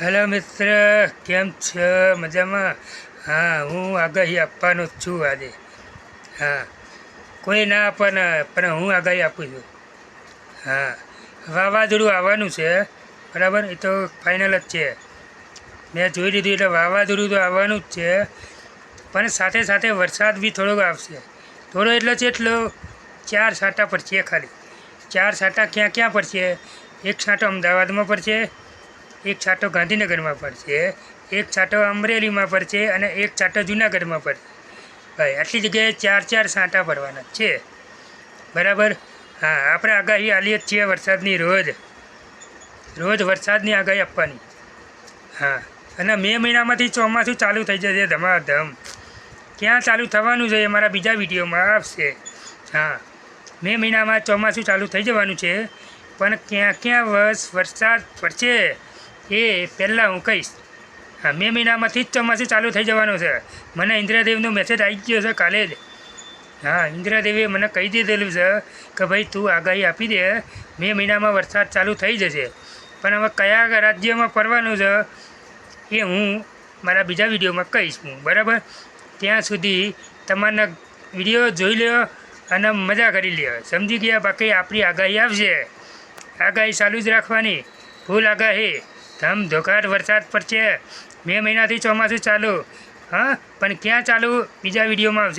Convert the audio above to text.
Hello મિત્ર, કેમ છો? મજામાં? હા, હું આગાહી આપવાનો જ છું આજે. હા, કોઈ ના આપવાના પણ હું આગાહી આપું છું. હા, વાવાઝોડું આવવાનું છે, બરાબર? એ તો ફાઇનલ જ છે. મેં જોઈ લીધું એટલે વાવાઝોડું તો આવવાનું જ છે, પણ સાથે સાથે વરસાદ બી થોડોક આવશે. થોડો એટલે છે એટલો 4 છાંટા પડશે ખાલી. 4 છાંટા ક્યાં ક્યાં પડશે? એક છાંટો અમદાવાદમાં પડશે, એક છાંટો ગાંધીનગરમાં પડશે, એક છાંટો અમરેલીમાં પડશે અને એક છાંટો જુનાગઢમાં પડશે. ભાઈ આટલી જગ્યાએ 4 છાંટા પડવાના છે, બરાબર? હા, આપણે આગાહી આલીએ જ છીએ વરસાદની રોજ વરસાદની આગાહી આપવાની. હા, અને મે મહિનામાંથી ચોમાસું ચાલુ થઈ જશે ધમાધમ. ક્યાં ચાલુ થવાનું છે એ મારા બીજા વિડીયોમાં આવશે. હા, મે મહિનામાં ચોમાસું ચાલુ થઈ જવાનું છે, પણ ક્યાં ક્યાં વરસાદ પડશે એ પહેલાં હું કહીશ. હા, મે મહિનામાંથી જ ચોમાસું ચાલુ થઈ જવાનું છે. મને ઇન્દ્રદેવનો મેસેજ આવી ગયો છે કાલે જ. હા, ઇન્દ્રદેવે મને કહી દીધેલું છે કે ભાઈ તું આગાહી આપી દે, મે મહિનામાં વરસાદ ચાલુ થઈ જશે. પણ હવે કયા રાજ્યમાં પડવાનું છે એ હું મારા બીજા વિડીયોમાં કહીશ હું, બરાબર? ત્યાં સુધી તમારા વિડીયો જોઈ લો અને મજા કરી લ્યો, સમજી ગયા? બાકી આપણી આગાહી આવશે, આગાહી ચાલુ જ રાખવાની, ફૂલ આગાહી. ધમધોકાર વરસાદ પડશે, મે મહિનાથી ચોમાસું ચાલુ. હા, પણ ક્યાં ચાલુ બીજા વિડીયોમાં આવશે.